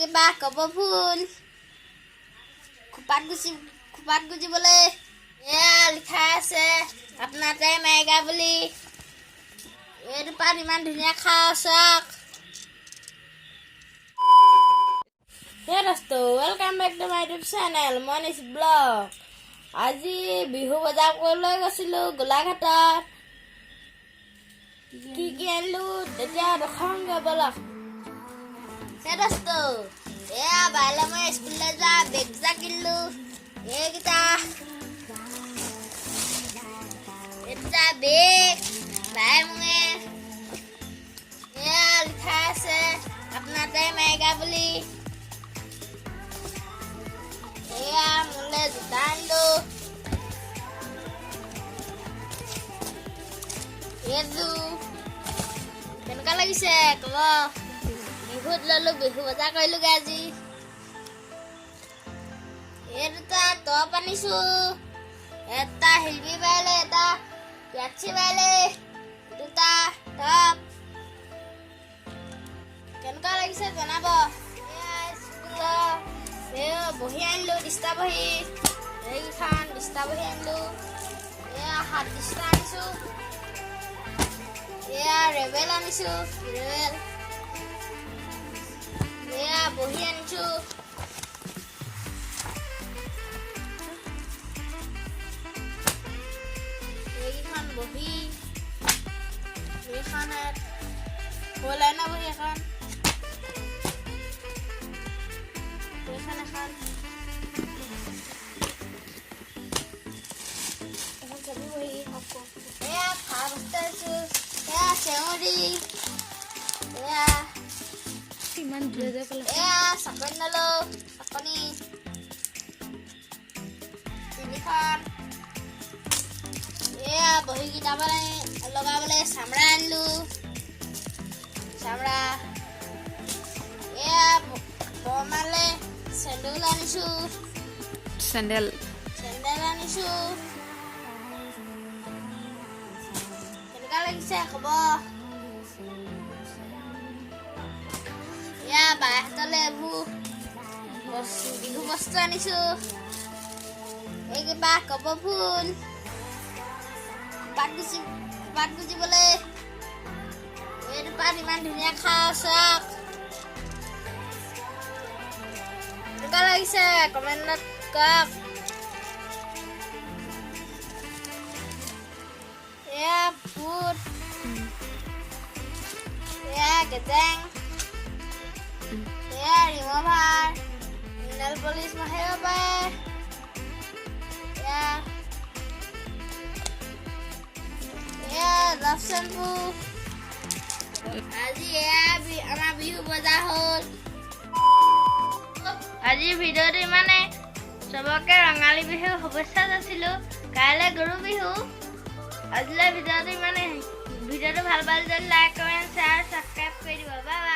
কিবা কব ফুল খোপাত গুজিবলৈ এয়া লিখা আছে আপোনাৰ টাইম আয়েগা বুলি। এইটো পাত ইমান ধুনীয়া খাওঁ চাওক। Hey Rasto, welcome back to my YouTube channel, Monish Blog. আজি বিহু বজাৰ কৰিবলৈ গৈছিলোঁ গোলাঘাটত। কি আনিলোঁ তেতিয়া দেখাওঁগৈ বলক। Hey Rasto, এয়া বাইলে মই স্কুললৈ যোৱা বেগ এটা কিনিলোঁ। এইকেইটা এটা বেগ বাই মোয়ে এয়া লিখা আছে আপোনাৰ টাইম আয়েগা বুলি। এয়া মোলে জোতা আনিলোঁ। এইযোৰ কেনেকুৱা লাগিছে ক'ব। বিহুত ল'লোঁ, বিহু বজাৰ কৰিলোঁগৈ আজি। এই দুটা টপ আনিছোঁ, এটা হিলবি বাইলে, এটা পিয়াচি বাইলে, দুটা টপ। কেনেকুৱা লাগিছে জনাব। এয়া স্কুলৰ বহি আনিলোঁ, দিস্তা বহি। এইকেইখন দিস্তা বহি আনিলোঁ। এয়া হাত দিস্তা আনিছোঁ। এয়া ৰেবেল আনিছোঁ, ৰেবেল। এয়া বহি আনিছোঁ। এইকেইখন বহি, এইখন হ'ল না বহি এখন, এইখন এখন, এখন ছবি বহি। এয়া খাৰ বস্তু আনিছোঁ। এয়া চেউৰি, এয়া ইমান এয়া চাকনি ল'লোঁ, চাকনি তিনিখন। এয়া বহি কিতাপত লগাবলৈ চামৰা আনিলোঁ, চামৰা। এয়া বৰমালে চেণ্ডেল আনিছোঁ, চেণ্ডেল আনিছোঁ। কেনেকুৱা লাগিছে ক'ব। এয়া বাহঁতলৈ এইবোৰ বিহু বস্তু আনিছোঁ। এই কিবা কপৌ ফুল পাত গুজিবলৈ। এইটো পাত ইমান ধুনীয়া খাওঁ চাওক। কেনেকুৱা লাগিছে কমেণ্টত কওক। এয়া ফুট, এয়া গেজেং, এয়া ৰিমভাৰ, নেল পলিচ মাৰিব পাৰে। এয়া লাভ চেম্পু। আজি এয়া আমাৰ বিহু বজাৰ হ'ল। আজিৰ ভিডিঅ'টো ইমানে। চবকে ৰঙালী বিহু শুভেচ্ছা যাচিলোঁ। কাইলৈ গৰু বিহু। আজিলৈ ভিডিঅ'টো ইমানে। ভিডিঅ'টো ভাল পালে যদি লাইক, কমেণ্ট, শ্বেয়াৰ, ছাবস্ক্ৰাইব কৰি দিব। Bye bye.